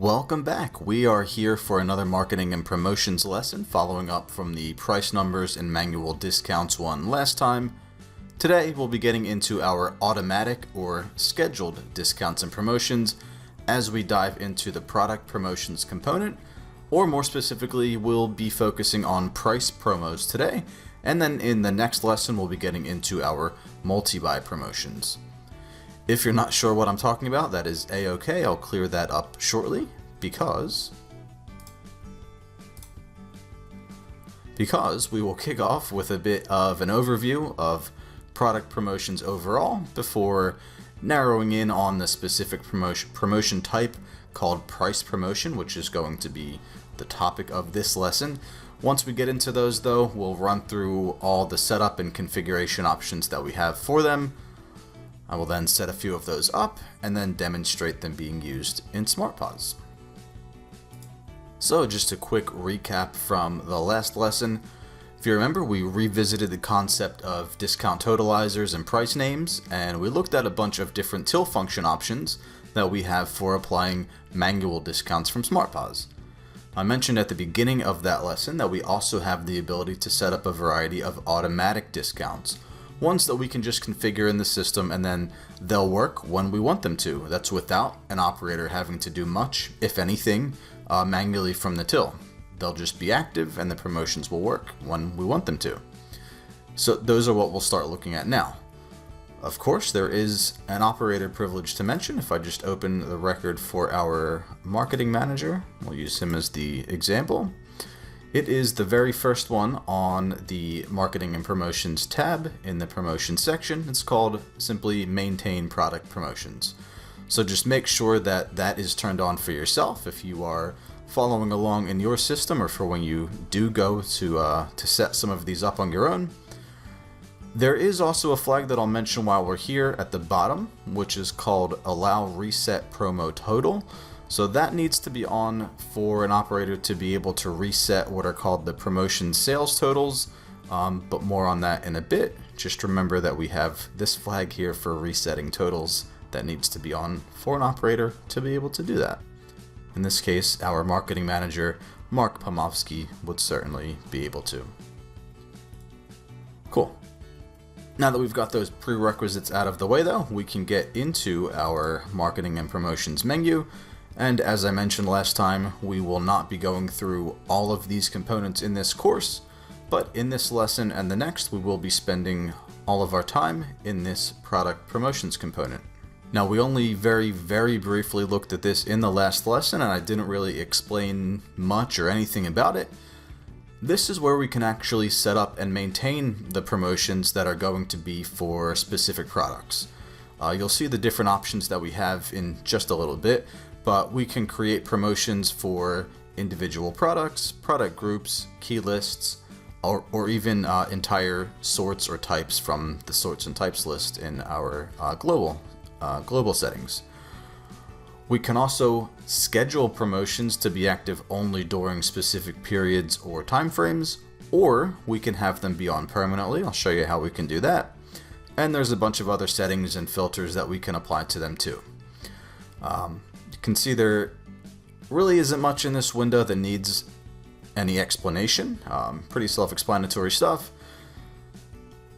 Welcome back. We are here for another marketing and promotions lesson following up from the price numbers and manual discounts one last time. Today we'll be getting into our automatic or scheduled discounts and promotions as we dive into the product promotions component, or more specifically we'll be focusing on price promos today, and then in the next lesson we'll be getting into our multi-buy promotions. If you're not sure what I'm talking about, that is a-okay. I'll clear that up shortly because we will kick off with a bit of an overview of product promotions overall before narrowing in on the specific promotion type called price promotion, which is going to be the topic of this lesson. Once we get into those though, we'll run through all the setup and configuration options that we have for them. I will then set a few of those up and then demonstrate them being used in SmartPOS. So just a quick recap from the last lesson. If you remember, we revisited the concept of discount totalizers and price names, and we looked at a bunch of different till function options that we have for applying manual discounts from SmartPOS. I mentioned at the beginning of that lesson that we also have the ability to set up a variety of automatic discounts. Ones that we can just configure in the system and then they'll work when we want them to. That's without an operator having to do much, if anything, manually from the till. They'll just be active and the promotions will work when we want them to. So those are what we'll start looking at now. Of course, there is an operator privilege to mention. If I just open the record for our marketing manager, we'll use him as the example. It is the very first one on the Marketing and Promotions tab in the Promotions section. It's called simply Maintain Product Promotions. So just make sure that that is turned on for yourself if you are following along in your system, or for when you do go to set some of these up on your own. There is also a flag that I'll mention while we're here at the bottom, which is called Allow Reset Promo Total. So that needs to be on for an operator to be able to reset what are called the promotion sales totals, but more on that in a bit. Just remember that we have this flag here for resetting totals that needs to be on for an operator to be able to do that. In this case, our marketing manager, Mark Pomovsky, would certainly be able to. Cool. Now that we've got those prerequisites out of the way though, we can get into our marketing and promotions menu. And as I mentioned last time, we will not be going through all of these components in this course, but in this lesson and the next, we will be spending all of our time in this product promotions component. Now, we only very briefly looked at this in the last lesson, and I didn't really explain much or anything about it. This is where we can actually set up and maintain the promotions that are going to be for specific products. You'll see the different options that we have in just a little bit, but we can create promotions for individual products, product groups, key lists, or even entire sorts or types from the sorts and types list in our global settings. We can also schedule promotions to be active only during specific periods or time frames, or we can have them be on permanently. I'll show you how we can do that. And there's a bunch of other settings and filters that we can apply to them too. You can see there really isn't much in this window that needs any explanation. Pretty self-explanatory stuff.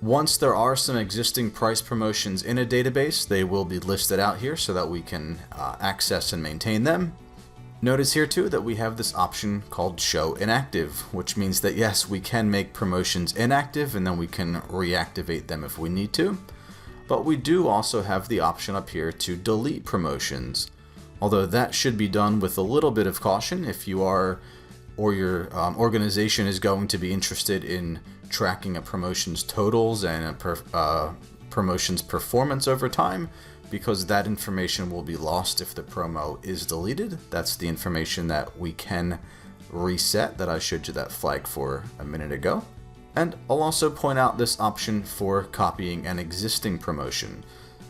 Once there are some existing price promotions in a database, they will be listed out here so that we can access and maintain them. Notice here too that we have this option called Show Inactive, which means that yes, we can make promotions inactive and then we can reactivate them if we need to. But we do also have the option up here to delete promotions. Although that should be done with a little bit of caution if you are or your organization is going to be interested in tracking a promotion's totals and a promotion's performance over time, because that information will be lost if the promo is deleted. That's the information that we can reset that I showed you that flag for a minute ago. And I'll also point out this option for copying an existing promotion.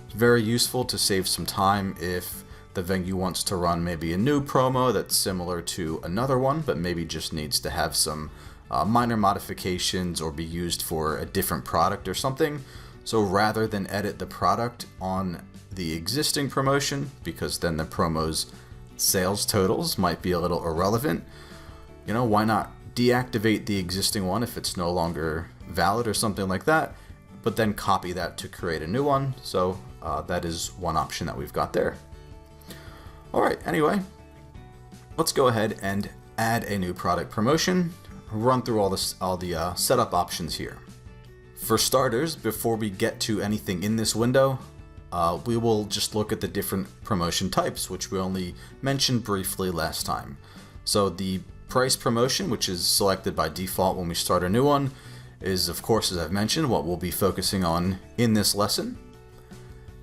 It's very useful to save some time if the venue wants to run maybe a new promo that's similar to another one, but maybe just needs to have some minor modifications or be used for a different product or something. So rather than edit the product on the existing promotion, because then the promos sales totals might be a little irrelevant. You know, why not deactivate the existing one if it's no longer valid or something like that, but then copy that to create a new one. So that is one option that we've got there. All right, anyway, let's go ahead and add a new product promotion, run through all the setup options here. For starters, before we get to anything in this window, we will just look at the different promotion types, which we only mentioned briefly last time. So the price promotion, which is selected by default when we start a new one, is of course, as I've mentioned, what we'll be focusing on in this lesson.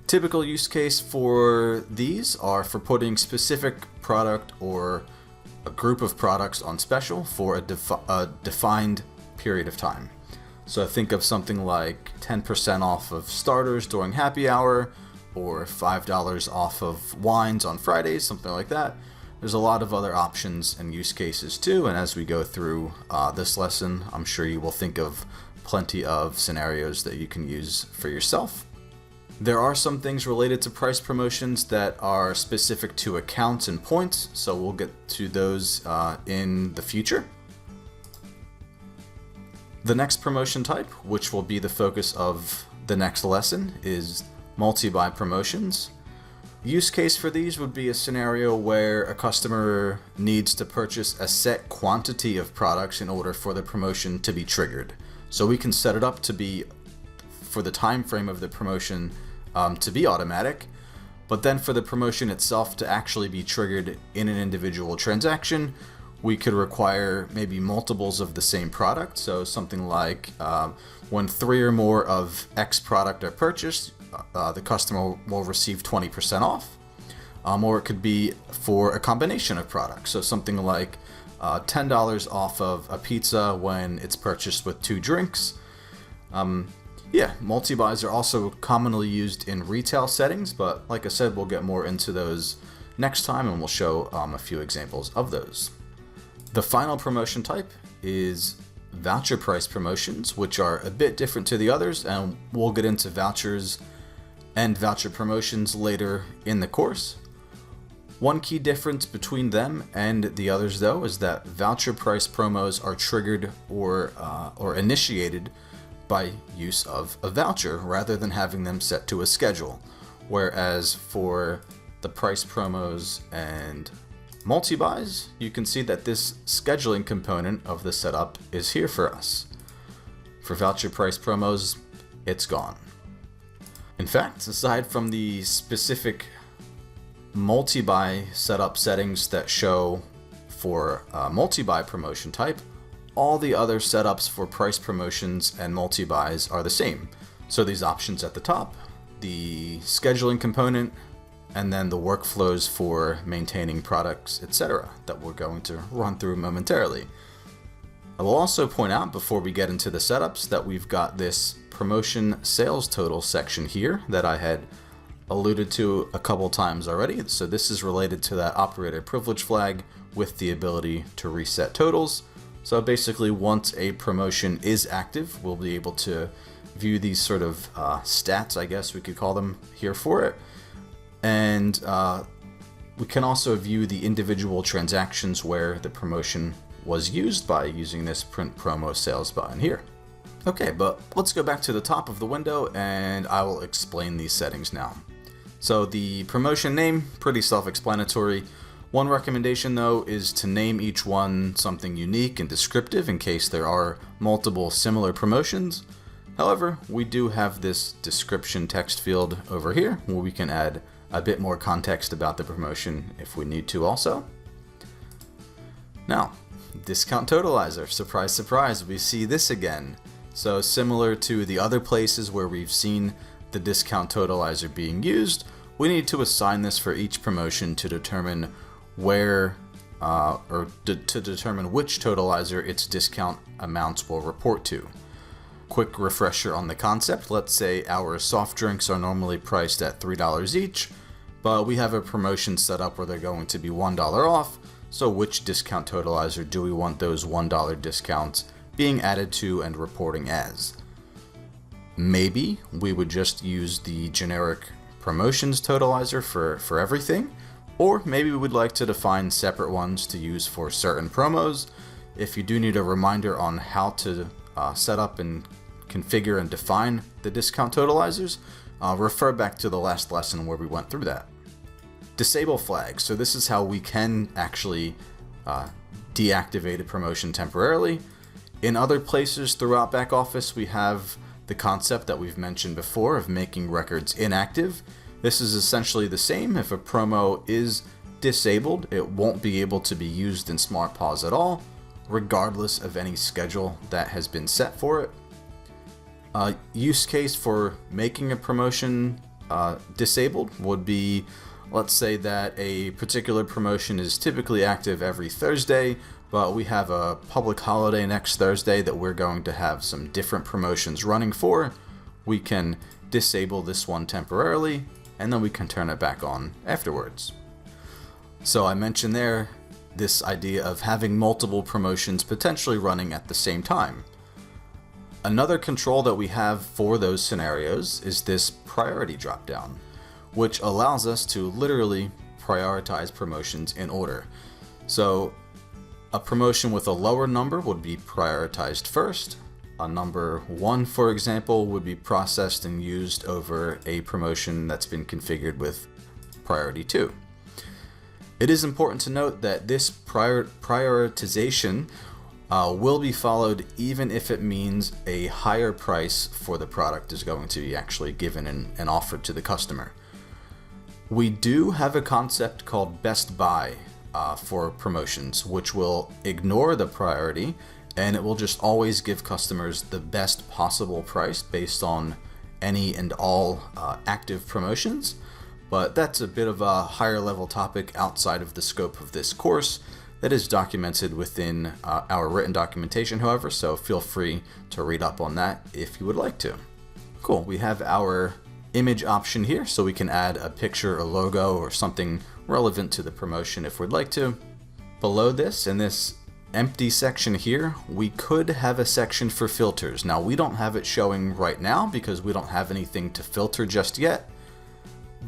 Typical use case for these are for putting specific product or a group of products on special for a defined period of time. So think of something like 10% off of starters during happy hour, or $5 off of wines on Fridays, something like that. There's a lot of other options and use cases too, and as we go through this lesson, I'm sure you will think of plenty of scenarios that you can use for yourself. There are some things related to price promotions that are specific to accounts and points, so we'll get to those in the future. The next promotion type, which will be the focus of the next lesson, is multi-buy promotions. Use case for these would be a scenario where a customer needs to purchase a set quantity of products in order for the promotion to be triggered. So we can set it up to be, for the time frame of the promotion, to be automatic, but then for the promotion itself to actually be triggered in an individual transaction, we could require maybe multiples of the same product. So something like when 3 or more of X product are purchased, the customer will receive 20% off. Or it could be for a combination of products. So something like $10 off of a pizza when it's purchased with 2 drinks. Yeah, multi-buys are also commonly used in retail settings, but like I said, we'll get more into those next time and we'll show a few examples of those. The final promotion type is voucher price promotions, which are a bit different to the others, and we'll get into vouchers and voucher promotions later in the course. One key difference between them and the others, though, is that voucher price promos are triggered or initiated by use of a voucher rather than having them set to a schedule, whereas for the price promos and multi-buys, you can see that this scheduling component of the setup is here for us. For voucher price promos, it's gone. In fact, aside from the specific multi-buy setup settings that show for a multi-buy promotion type, all the other setups for price promotions and multi-buys are the same. So these options at the top, the scheduling component, and then the workflows for maintaining products, etc., that we're going to run through momentarily. I will also point out before we get into the setups that we've got this promotion sales total section here that I had alluded to a couple times already. So this is related to that operator privilege flag with the ability to reset totals. So basically, once a promotion is active, we'll be able to view these sort of stats, I guess we could call them, here for it. And we can also view the individual transactions where the promotion was used by using this print promo sales button here. Okay, but let's go back to the top of the window and I will explain these settings now. So the promotion name, pretty self-explanatory. One recommendation though is to name each one something unique and descriptive in case there are multiple similar promotions. However, we do have this description text field over here where we can add a bit more context about the promotion if we need to also. Now, discount totalizer, surprise, surprise, we see this again. So similar to the other places where we've seen the discount totalizer being used, we need to assign this for each promotion to determine where, to determine which totalizer its discount amounts will report to. Quick refresher on the concept, let's say our soft drinks are normally priced at $3 each, but we have a promotion set up where they're going to be $1 off, so which discount totalizer do we want those $1 discounts being added to and reporting as? Maybe we would just use the generic promotions totalizer for everything, Or maybe we would like to define separate ones to use for certain promos. If you do need a reminder on how to set up and configure and define the discount totalizers, refer back to the last lesson where we went through that. Disable flags. So this is how we can actually deactivate a promotion temporarily. In other places throughout back office, we have the concept that we've mentioned before of making records inactive. This is essentially the same. If a promo is disabled, it won't be able to be used in Smart Pause at all, regardless of any schedule that has been set for it. Use case for making a promotion disabled would be, let's say that a particular promotion is typically active every Thursday, but we have a public holiday next Thursday that we're going to have some different promotions running for. We can disable this one temporarily, and then we can turn it back on afterwards. So I mentioned there this idea of having multiple promotions potentially running at the same time. Another control that we have for those scenarios is this priority dropdown, which allows us to literally prioritize promotions in order. So a promotion with a lower number would be prioritized first. A number 1, for example, would be processed and used over a promotion that's been configured with priority 2. It is important to note that this prioritization will be followed even if it means a higher price for the product is going to be actually given and offered to the customer. We do have a concept called Best Buy for promotions, which will ignore the priority, and it will just always give customers the best possible price based on any and all active promotions. But that's a bit of a higher level topic outside of the scope of this course that is documented within our written documentation, however, so feel free to read up on that if you would like to. Cool, we have our image option here, so we can add a picture, a logo, or something relevant to the promotion if we'd like to. Below this, in this empty section here, we could have a section for filters. Now, we don't have it showing right now because we don't have anything to filter just yet.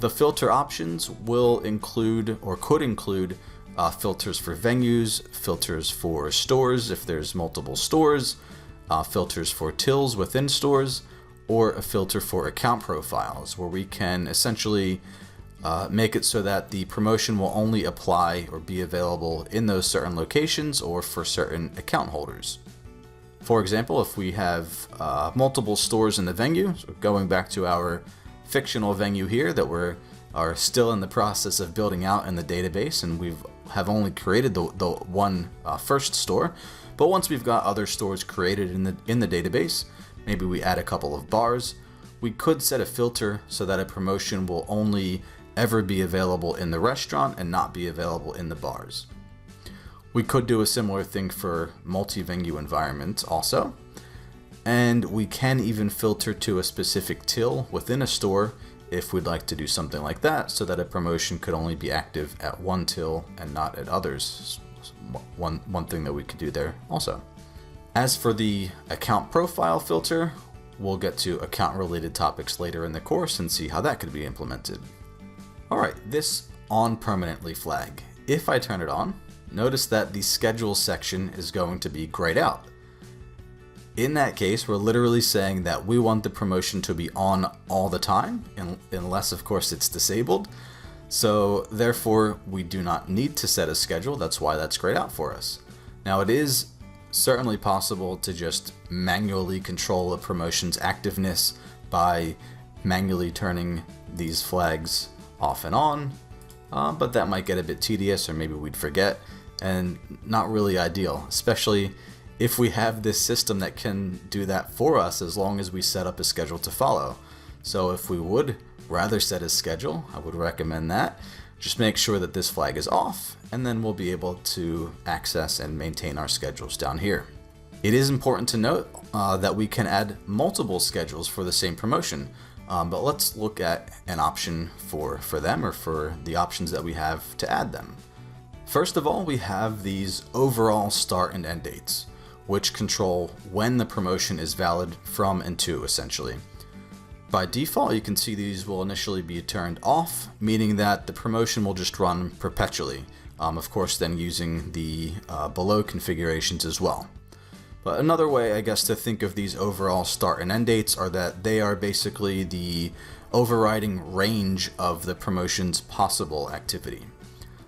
The filter options will include, or could include, filters for venues, filters for stores if there's multiple stores, filters for tills within stores, or a filter for account profiles, where we can essentially make it so that the promotion will only apply or be available in those certain locations or for certain account holders. For example, if we have multiple stores in the venue, so going back to our fictional venue here that are still in the process of building out in the database, and we have only created the one first store, but once we've got other stores created in the database, maybe we add a couple of bars, we could set a filter so that a promotion will only ever be available in the restaurant and not be available in the bars. We could do a similar thing for multi-venue environments also. And we can even filter to a specific till within a store if we'd like to do something like that, so that a promotion could only be active at one till and not at others. One thing that we could do there also. As for the account profile filter, we'll get to account related topics later in the course and see how that could be implemented. Alright, this on permanently flag. If I turn it on, notice that the schedule section is going to be grayed out. In that case, we're literally saying that we want the promotion to be on all the time, unless of course it's disabled. So therefore, we do not need to set a schedule. That's why that's grayed out for us. Now, it is certainly possible to just manually control a promotion's activeness by manually turning these flags off and on, but that might get a bit tedious, or maybe we'd forget, and not really ideal, especially if we have this system that can do that for us as long as we set up a schedule to follow. So if we would rather set a schedule, I would recommend that. Just make sure that this flag is off, and then we'll be able to access and maintain our schedules down here. It is important to note that we can add multiple schedules for the same promotion, but let's look at an option for them, or for the options that we have to add them. First of all, we have these overall start and end dates, which control when the promotion is valid from and to, essentially. By default, you can see these will initially be turned off, meaning that the promotion will just run perpetually. Of course, then using the below configurations as well. But another way, I guess, to think of these overall start and end dates are that they are basically the overriding range of the promotion's possible activity.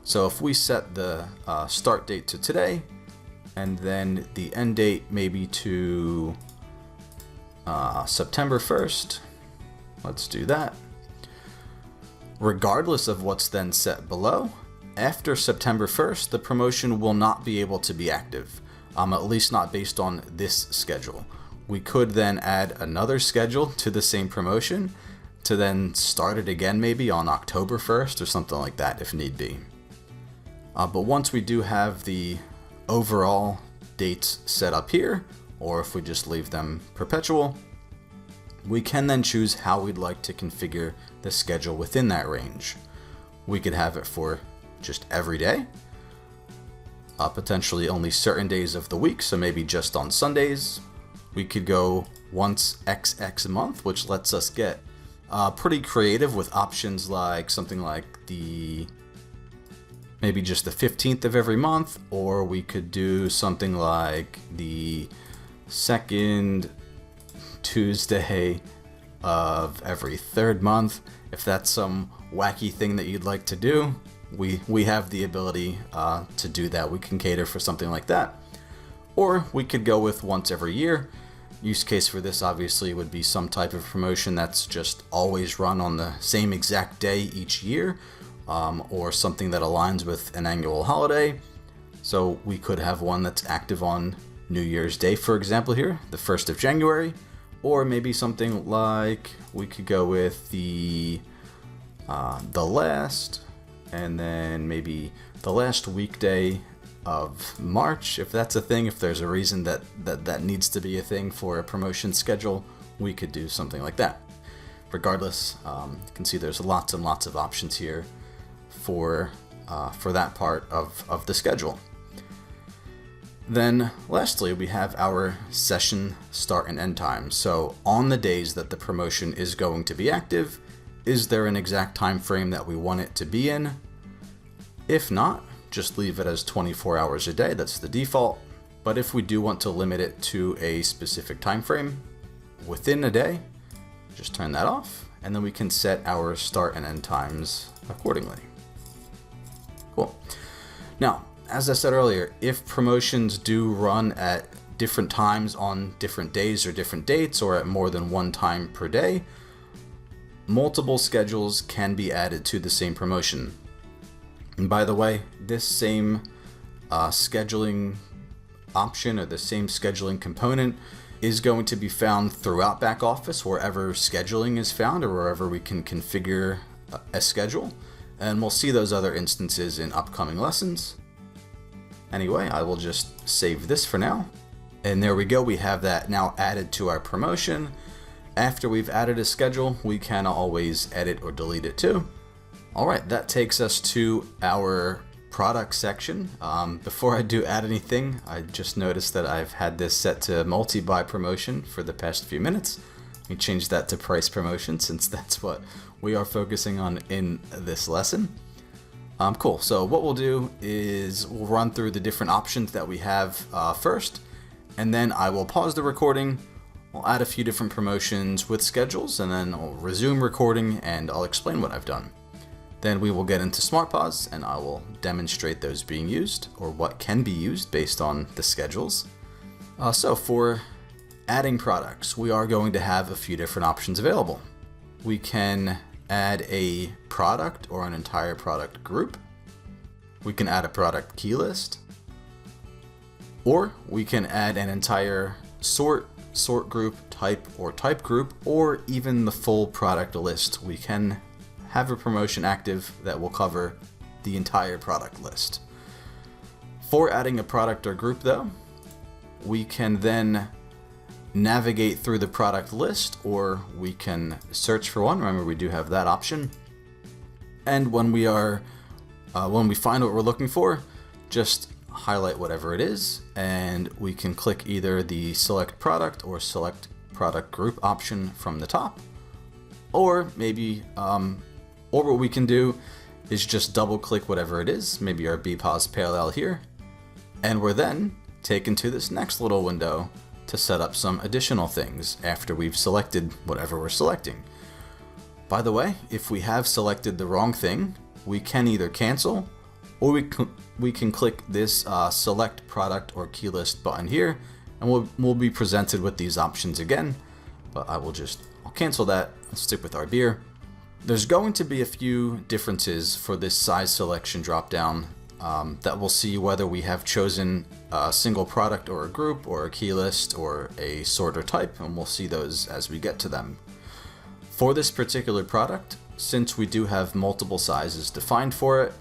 So if we set the start date to today, and then the end date maybe to September 1st, let's do that. Regardless of what's then set below, after September 1st, the promotion will not be able to be active, at least not based on this schedule. We could then add another schedule to the same promotion to then start it again maybe on October 1st or something like that if need be. But once we do have the overall dates set up here, or if we just leave them perpetual, we can then choose how we'd like to configure the schedule within that range. We could have it for just every day, potentially only certain days of the week, so maybe just on Sundays. We could go once XX a month, which lets us get pretty creative with options like something like maybe just the 15th of every month, or we could do something like the second Tuesday of every third month. If that's some wacky thing that you'd like to do, we have the ability to do that. We can cater for something like that. Or we could go with once every year. Use case for this obviously would be some type of promotion that's just always run on the same exact day each year, or something that aligns with an annual holiday. So we could have one that's active on New Year's Day, for example here, the 1st of January, or maybe something like we could go with the last, and then maybe the last weekday of March, if that's a thing. If there's a reason that needs to be a thing for a promotion schedule, we could do something like that. Regardless, you can see there's lots and lots of options here for that part of the schedule. Then lastly, we have our session start and end time. So on the days that the promotion is going to be active, is there an exact time frame that we want it to be in? If not, just leave it as 24 hours a day. That's the default. But if we do want to limit it to a specific time frame within a day, just turn that off, and then we can set our start and end times accordingly. Cool. Now, as I said earlier, if promotions do run at different times on different days or different dates, or at more than one time per day, multiple schedules can be added to the same promotion. And by the way, this same scheduling option, or the same scheduling component, is going to be found throughout back office wherever scheduling is found, or wherever we can configure a schedule. And we'll see those other instances in upcoming lessons. Anyway, I will just save this for now. And there we go, we have that now added to our promotion. After we've added a schedule, we can always edit or delete it too. Alright, that takes us to our product section. Before I do add anything, I just noticed that I've had this set to multi-buy promotion for the past few minutes. Let me change that to price promotion, since that's what we are focusing on in this lesson. Cool, so what we'll do is we'll run through the different options that we have first, and then I will pause the recording. I'll add a few different promotions with schedules, and then I'll resume recording and I'll explain what I've done. Then we will get into Smart Pause, and I will demonstrate those being used, or what can be used based on the schedules. So for adding products, we are going to have a few different options available. We can add a product or an entire product group. We can add a product key list. Or we can add an entire sort group, type group, or even the full product list. We can have a promotion active that will cover the entire product list. For adding a product or group though, we can then navigate through the product list, or we can search for one. Remember, we do have that option. And when we find what we're looking for, just highlight whatever it is, and we can click either the select product or select product group option from the top, Or maybe, or what we can do is just double click whatever it is, maybe our BPOS parallel here, and we're then taken to this next little window to set up some additional things after we've selected whatever we're selecting. By the way, if we have selected the wrong thing, we can either cancel, or we can click this select product or key list button here, and we'll be presented with these options again. But I'll cancel that and stick with our beer. There's going to be a few differences for this size selection dropdown that we'll see whether we have chosen a single product or a group or a key list or a sort or type, and we'll see those as we get to them. For this particular product, since we do have multiple sizes defined for it,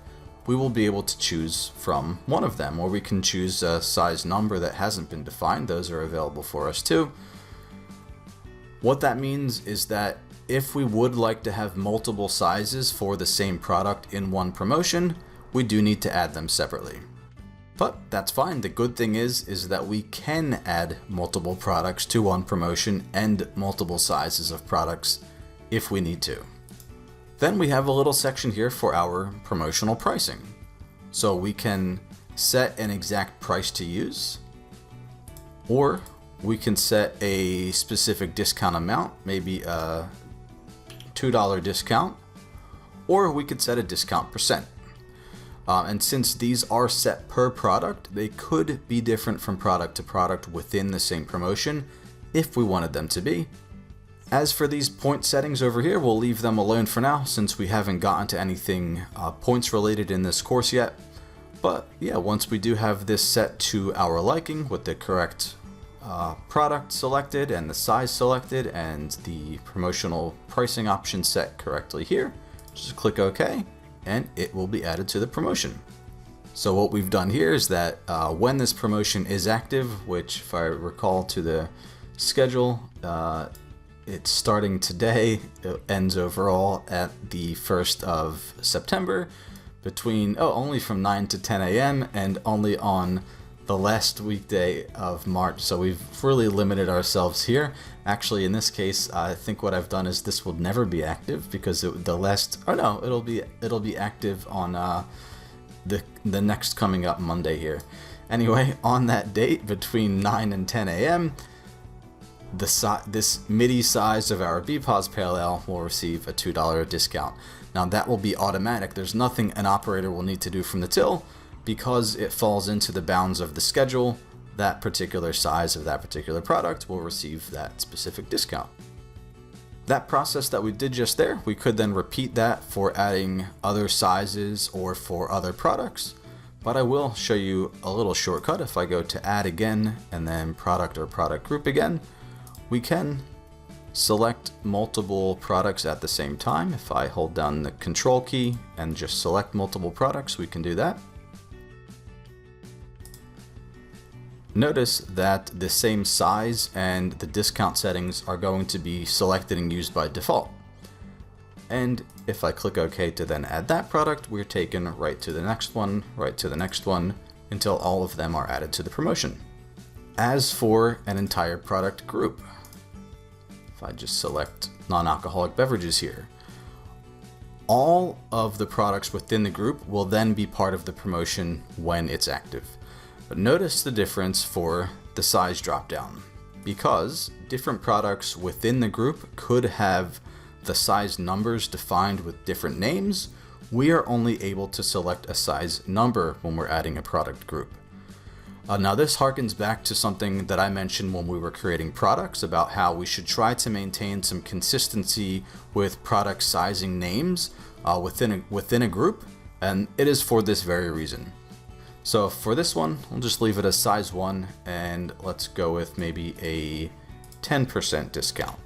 we will be able to choose from one of them, or we can choose a size number that hasn't been defined. Those are available for us too. What that means is that if we would like to have multiple sizes for the same product in one promotion, we do need to add them separately. But that's fine. The good thing is that we can add multiple products to one promotion and multiple sizes of products if we need to. Then we have a little section here for our promotional pricing. So we can set an exact price to use, or we can set a specific discount amount, maybe a $2 discount, or we could set a discount percent. And since these are set per product, they could be different from product to product within the same promotion if we wanted them to be. As for these point settings over here, we'll leave them alone for now since we haven't gotten to anything points related in this course yet. But yeah, once we do have this set to our liking with the correct product selected and the size selected and the promotional pricing option set correctly here, just click OK and it will be added to the promotion. So what we've done here is that when this promotion is active, which if I recall to the schedule, it's starting today, it ends overall at the 1st of September between, only from 9 to 10 a.m. and only on the last weekday of March. So we've really limited ourselves here. Actually, in this case, I think what I've done is this will never be active because it'll be active on the next coming up Monday here. Anyway, on that date between 9 and 10 a.m., this MIDI size of our BPOS parallel will receive a $2 discount. Now that will be automatic. There's nothing an operator will need to do from the till because it falls into the bounds of the schedule. That particular size of that particular product will receive that specific discount. That process that we did just there, we could then repeat that for adding other sizes or for other products. But I will show you a little shortcut. If I go to add again and then product or product group again, we can select multiple products at the same time. If I hold down the control key and just select multiple products, we can do that. Notice that the same size and the discount settings are going to be selected and used by default. And if I click OK to then add that product, we're taken right to the next one, right to the next one, until all of them are added to the promotion. As for an entire product group, if I just select non-alcoholic beverages here, all of the products within the group will then be part of the promotion when it's active. But notice the difference for the size dropdown, because different products within the group could have the size numbers defined with different names. We are only able to select a size number when we're adding a product group. Now this harkens back to something that I mentioned when we were creating products about how we should try to maintain some consistency with product sizing names within a group, and it is for this very reason. So for this one, we'll just leave it as size 1 and let's go with maybe a 10% discount.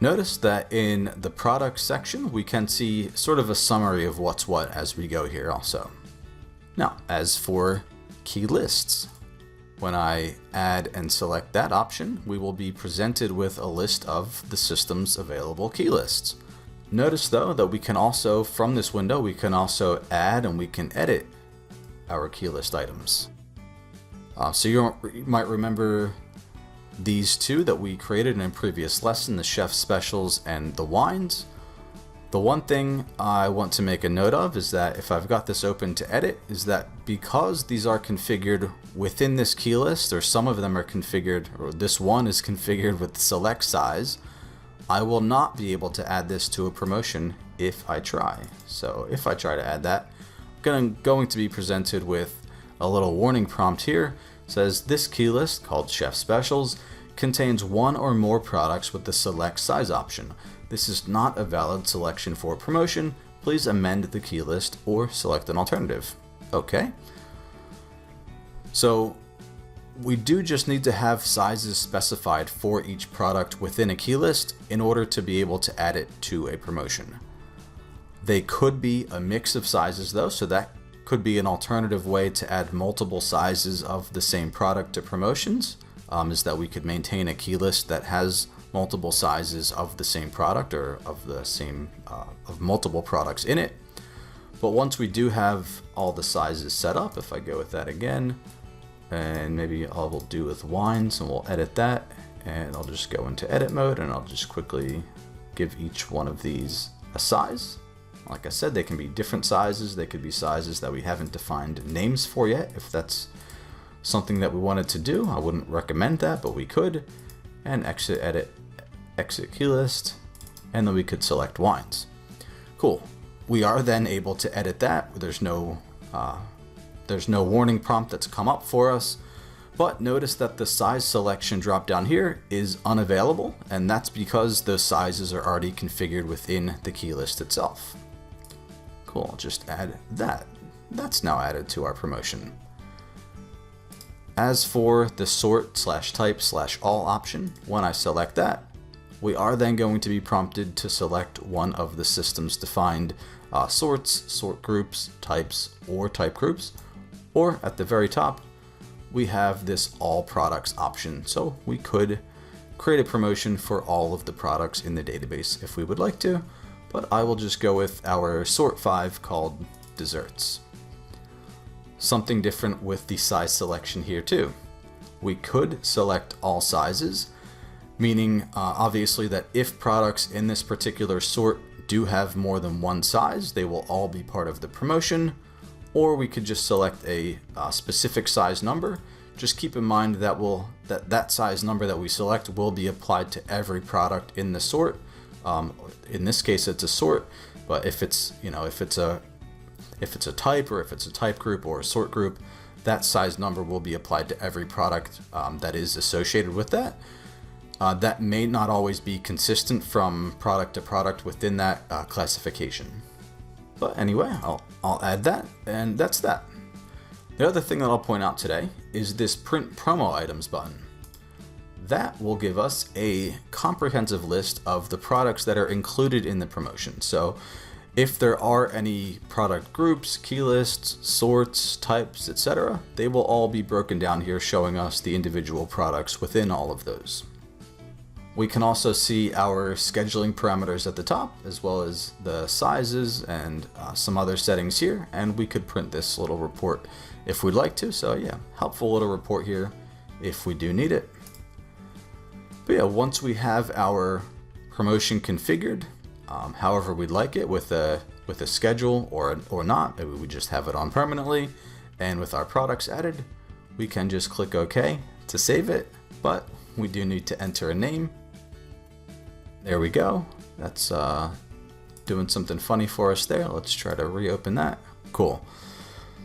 Notice that in the product section, we can see sort of a summary of what's what as we go here also. Now, as for key lists, when I add and select that option, we will be presented with a list of the system's available key lists. Notice though that we can also, from this window, we can also add and we can edit our key list items. So you might remember these two that we created in a previous lesson, the chef specials and the wines. The one thing I want to make a note of is that if I've got this open to edit, is that because these are configured within this key list, or some of them are configured, or this one is configured with select size, I will not be able to add this to a promotion if I try. So if I try to add that, I'm going to be presented with a little warning prompt here. It says this key list, called Chef Specials, contains one or more products with the select size option. This is not a valid selection for promotion. Please amend the key list or select an alternative. Okay. So we do just need to have sizes specified for each product within a key list in order to be able to add it to a promotion. They could be a mix of sizes though, so that could be an alternative way to add multiple sizes of the same product to promotions, is that we could maintain a key list that has multiple sizes of the same product, or of the same of multiple products in it. But once we do have all the sizes set up, if I go with that again, and maybe I will do with wines, and we'll edit that, and I'll just go into edit mode, and I'll just quickly give each one of these a size. Like I said, they can be different sizes. They could be sizes that we haven't defined names for yet. If that's something that we wanted to do, I wouldn't recommend that, but we could. And exit, edit, exit key list, and then we could select wines. Cool. We are then able to edit that. There's no warning prompt that's come up for us, but notice that the size selection drop down here is unavailable, and that's because those sizes are already configured within the key list itself. Cool, I'll just add that. That's now added to our promotion. As for the sort/type/all option, when I select that, we are then going to be prompted to select one of the system's defined sorts, sort groups, types, or type groups, or at the very top, we have this all products option. So we could create a promotion for all of the products in the database if we would like to, but I will just go with our sort 5 called desserts. Something different with the size selection here too. We could select all sizes, meaning obviously that if products in this particular sort do have more than one size, they will all be part of the promotion, or we could just select a specific size number. Just keep in mind that that size number that we select will be applied to every product in the sort. In this case, it's a sort, but if it's a type, or if it's a type group or a sort group, that size number will be applied to every product that is associated with that. That may not always be consistent from product to product within that classification. But anyway, I'll add that, and that's that. The other thing that I'll point out today is this print promo items button. That will give us a comprehensive list of the products that are included in the promotion. So if there are any product groups, key lists, sorts, types, etc., they will all be broken down here, showing us the individual products within all of those. We can also see our scheduling parameters at the top, as well as the sizes and some other settings here, and we could print this little report if we'd like to. So yeah, helpful little report here if we do need it. But yeah, once we have our promotion configured, however we'd like it, with a schedule or not, maybe we just have it on permanently, and with our products added, we can just click OK to save it, but we do need to enter a name. There we go. That's doing something funny for us there. Let's try to reopen that. Cool.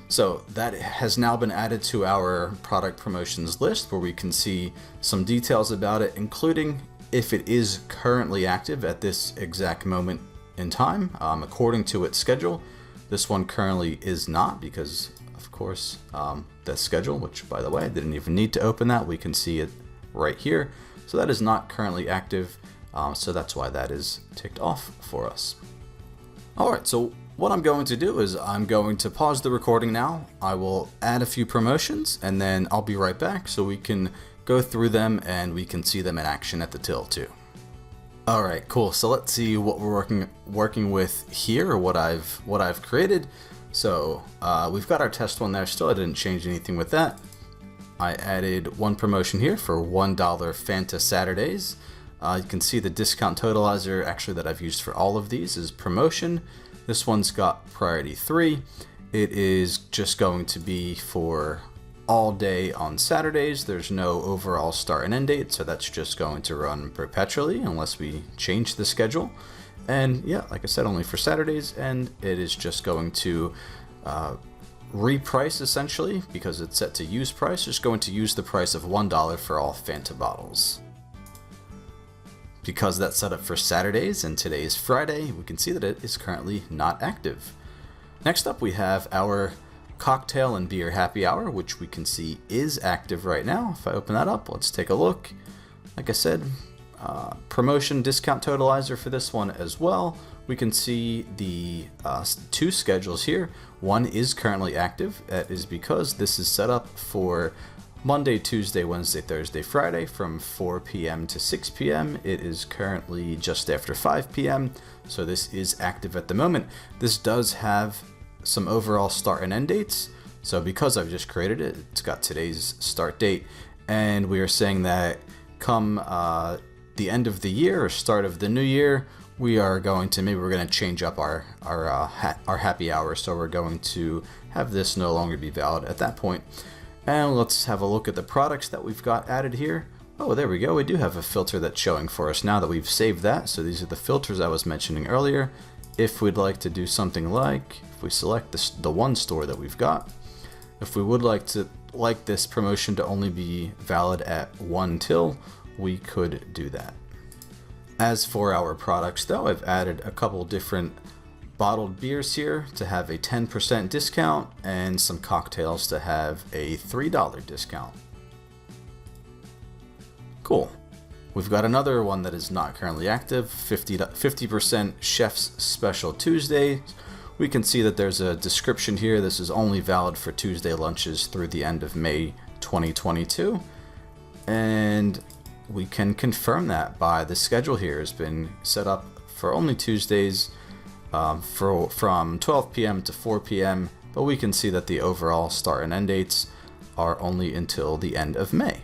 So that has now been added to our product promotions list, where we can see some details about it, including if it is currently active at this exact moment in time, according to its schedule. This one currently is not, because of course the schedule, which by the way I didn't even need to open that, we can see it right here. So that is not currently active, so that's why that is ticked off for us. Alright, so what I'm going to do is I'm going to pause the recording now. I will add a few promotions, and then I'll be right back so we can go through them and we can see them in action at the till too. Alright, cool. So let's see what we're working with here, or what I've created. So we've got our test one there still. I didn't change anything with that. I added one promotion here for $1 Fanta Saturdays. You can see the discount totalizer actually that I've used for all of these is promotion. This one's got priority 3. It is just going to be for all day on Saturdays. There's no overall start and end date, so that's just going to run perpetually unless we change the schedule. And yeah, like I said, only for Saturdays, and it is just going to reprice essentially because it's set to use price. It's going to use the price of $1 for all Fanta bottles. Because that's set up for Saturdays and today is Friday, we can see that it is currently not active. Next up we have our cocktail and beer happy hour, which we can see is active right now. If I open that up, let's take a look. Like I said, promotion discount totalizer for this one as well. We can see the two schedules here. One is currently active. That is because this is set up for Monday, Tuesday, Wednesday, Thursday, Friday from 4 p.m. to 6 p.m. It is currently just after 5 p.m. So this is active at the moment. This does have some overall start and end dates. So because I've just created it, it's got today's start date. And we are saying that come the end of the year or start of the new year, we are going to, maybe we're going to change up our happy hour. So we're going to have this no longer be valid at that point. And let's have a look at the products that we've got added here. Oh, there we go. We do have a filter that's showing for us now that we've saved that. So these are the filters I was mentioning earlier. If we'd like to do something like, if we select the one store that we've got, if we would like this promotion to only be valid at 1 till, we could do that. As for our products though, I've added a couple different bottled beers here to have a 10% discount and some cocktails to have a $3 discount. Cool. We've got another one that is not currently active, 50% Chef's Special Tuesday. We can see that there's a description here. This is only valid for Tuesday lunches through the end of May 2022. And we can confirm that by the schedule here has been set up for only Tuesdays from 12 p.m. to 4 p.m. But we can see that the overall start and end dates are only until the end of May.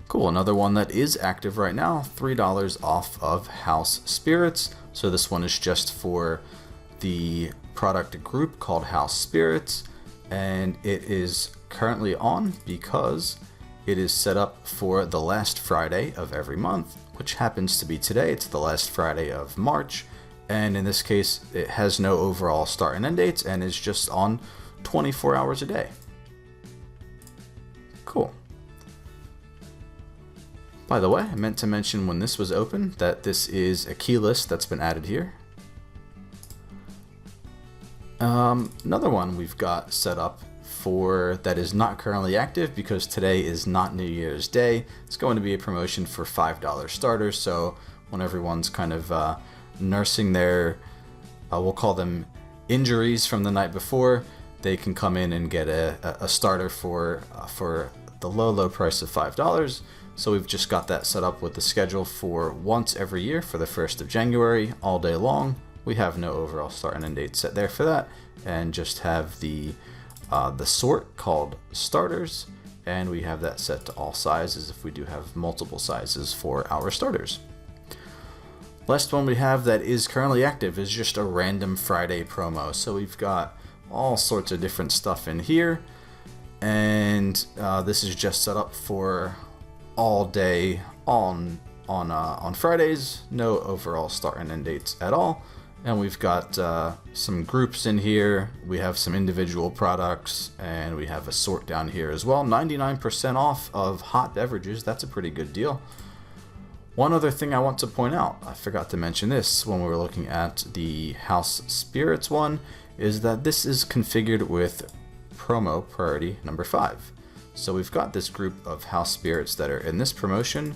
Cool, another one that is active right now, $3 off of House Spirits. So this one is just for the product group called House Spirits, and it is currently on because it is set up for the last Friday of every month, which happens to be today. It's the last Friday of March, and in this case it has no overall start and end dates and is just on 24 hours a day. Cool. By the way, I meant to mention when this was open that this is a key list that's been added here. Another one we've got set up for that is not currently active because today is not New Year's Day. It's going to be a promotion for $5 starters. So when everyone's kind of nursing their, we'll call them injuries from the night before, they can come in and get a starter for the low price of $5. So we've just got that set up with the schedule for once every year for the 1st of January, all day long. We have no overall start and end date set there for that, and just have the sort called starters, and we have that set to all sizes if we do have multiple sizes for our starters. Last one we have that is currently active is just a random Friday promo. So we've got all sorts of different stuff in here, and this is just set up for all day on Fridays, no overall start and end dates at all. And we've got some groups in here, we have some individual products, and we have a sort down here as well. 99% off of hot beverages, that's a pretty good deal. One other thing I want to point out, I forgot to mention this when we were looking at the House Spirits one, is that this is configured with promo priority number 5. So we've got this group of House Spirits that are in this promotion,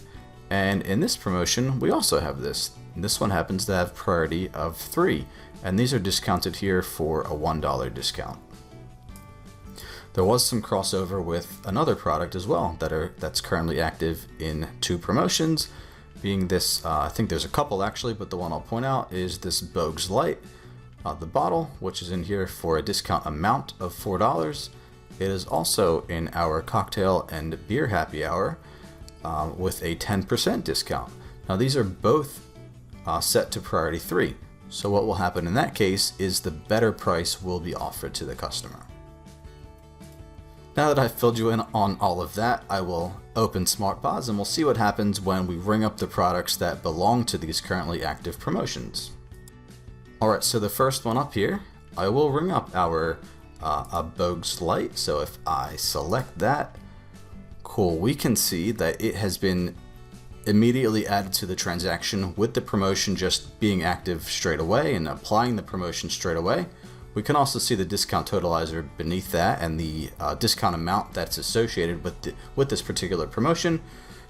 and in this promotion we also have this. This one happens to have priority of 3, and these are discounted here for a $1 discount. There was some crossover with another product as well that's currently active in 2 promotions, being this, I think there's a couple actually, but the one I'll point out is this Bogues Light. The bottle, which is in here for a discount amount of $4, it is also in our cocktail and beer happy hour with a 10% discount. Now these are both set to priority 3. So what will happen in that case is the better price will be offered to the customer. Now that I've filled you in on all of that, I will open SmartPOS and we'll see what happens when we ring up the products that belong to these currently active promotions. Alright, so the first one up here, I will ring up our Bogues Light. So if I select that, cool, we can see that it has been immediately added to the transaction with the promotion just being active straight away and applying the promotion straight away. We can also see the discount totalizer beneath that and the discount amount that's associated with this particular promotion.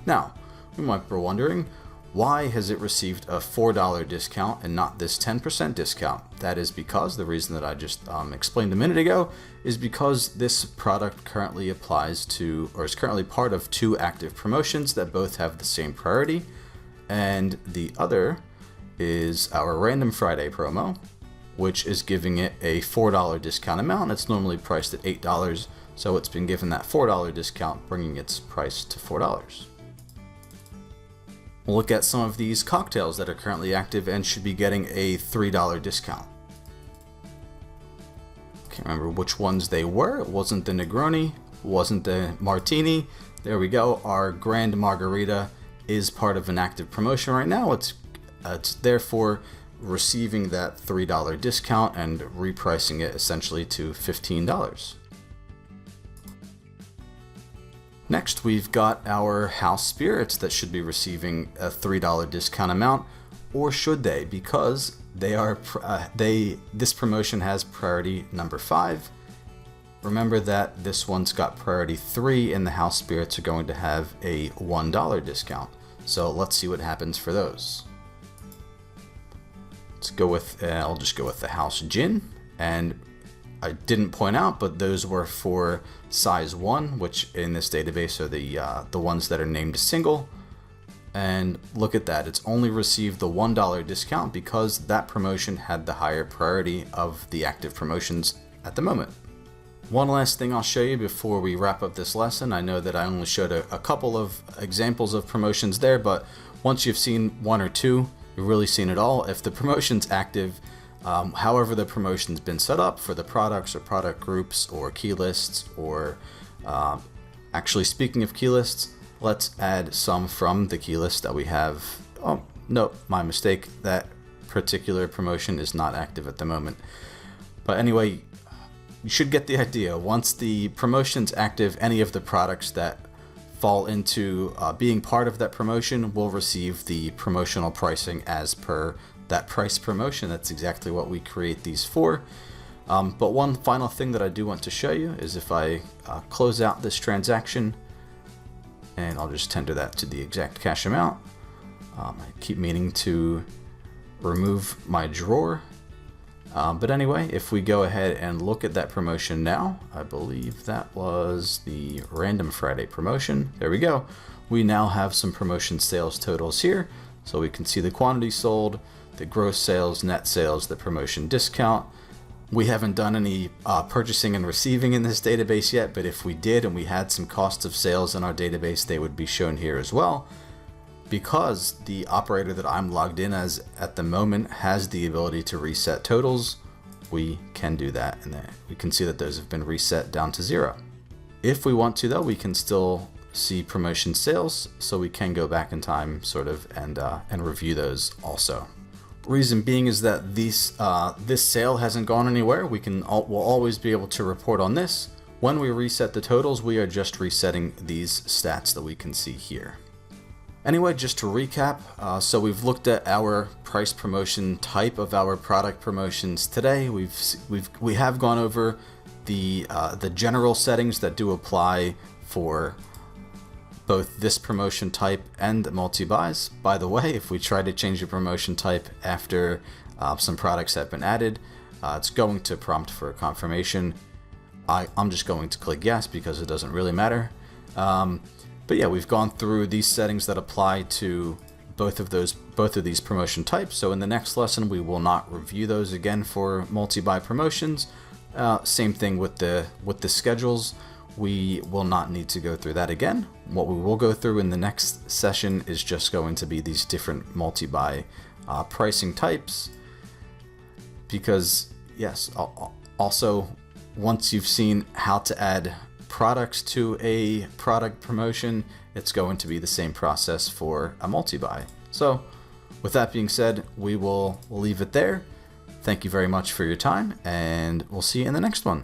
Now, you might be wondering, why has it received a $4 discount and not this 10% discount? That is because the reason that I just explained a minute ago is because this product currently applies to, or is currently part of 2 active promotions that both have the same priority. And the other is our Random Friday promo, which is giving it a $4 discount amount. It's normally priced at $8, so it's been given that $4 discount, bringing its price to $4. We'll look at some of these cocktails that are currently active and should be getting a $3 discount. Can't remember which ones they were. It wasn't the Negroni, wasn't the Martini. There we go. Our Grand Margarita is part of an active promotion right now. It's therefore receiving that $3 discount and repricing it essentially to $15. Next, we've got our House Spirits that should be receiving a $3 discount amount, or should they? Because they are this promotion has priority number 5. Remember that this one's got priority 3, and the House Spirits are going to have a $1 discount. So let's see what happens for those. Let's go with I'll just go with the House Gin, and I didn't point out, but those were for size 1, which in this database are the ones that are named single. And look at that, it's only received the $1 discount because that promotion had the higher priority of the active promotions at the moment. One last thing I'll show you before we wrap up this lesson. I know that I only showed a couple of examples of promotions there, but once you've seen 1 or 2, you've really seen it all. If the promotion's active, however the promotion's been set up for the products or product groups or key lists, or actually speaking of key lists, let's add some from the key list that we have. Oh, no, my mistake. That particular promotion is not active at the moment. But anyway, you should get the idea. Once the promotion's active, any of the products that fall into being part of that promotion will receive the promotional pricing as per that price promotion. That's exactly what we create these for. But one final thing that I do want to show you is if I close out this transaction, and I'll just tender that to the exact cash amount. I keep meaning to remove my drawer. But anyway, if we go ahead and look at that promotion now, I believe that was the Random Friday promotion. There we go. We now have some promotion sales totals here. So we can see the quantity sold, the gross sales, net sales, the promotion discount. We haven't done any purchasing and receiving in this database yet, but if we did and we had some costs of sales in our database, they would be shown here as well. Because the operator that I'm logged in as at the moment has the ability to reset totals, we can do that, and then we can see that those have been reset down to 0. If we want to though, we can still see promotion sales, so we can go back in time sort of and review those also. Reason being is that this sale hasn't gone anywhere. We'll always be able to report on this. When we reset the totals, we are just resetting these stats that we can see here. Anyway, just to recap, so we've looked at our price promotion type of our product promotions today. We have gone over the general settings that do apply for both this promotion type and multi-buys. By the way, if we try to change the promotion type after some products have been added, it's going to prompt for a confirmation. I'm just going to click yes because it doesn't really matter. But yeah, we've gone through these settings that apply to both of these promotion types. So in the next lesson, we will not review those again for multi-buy promotions. Same thing with the schedules. We will not need to go through that again. What we will go through in the next session is just going to be these different multi-buy pricing types. Because yes, also once you've seen how to add products to a product promotion, it's going to be the same process for a multi-buy. So with that being said, we will leave it there. Thank you very much for your time, and we'll see you in the next one.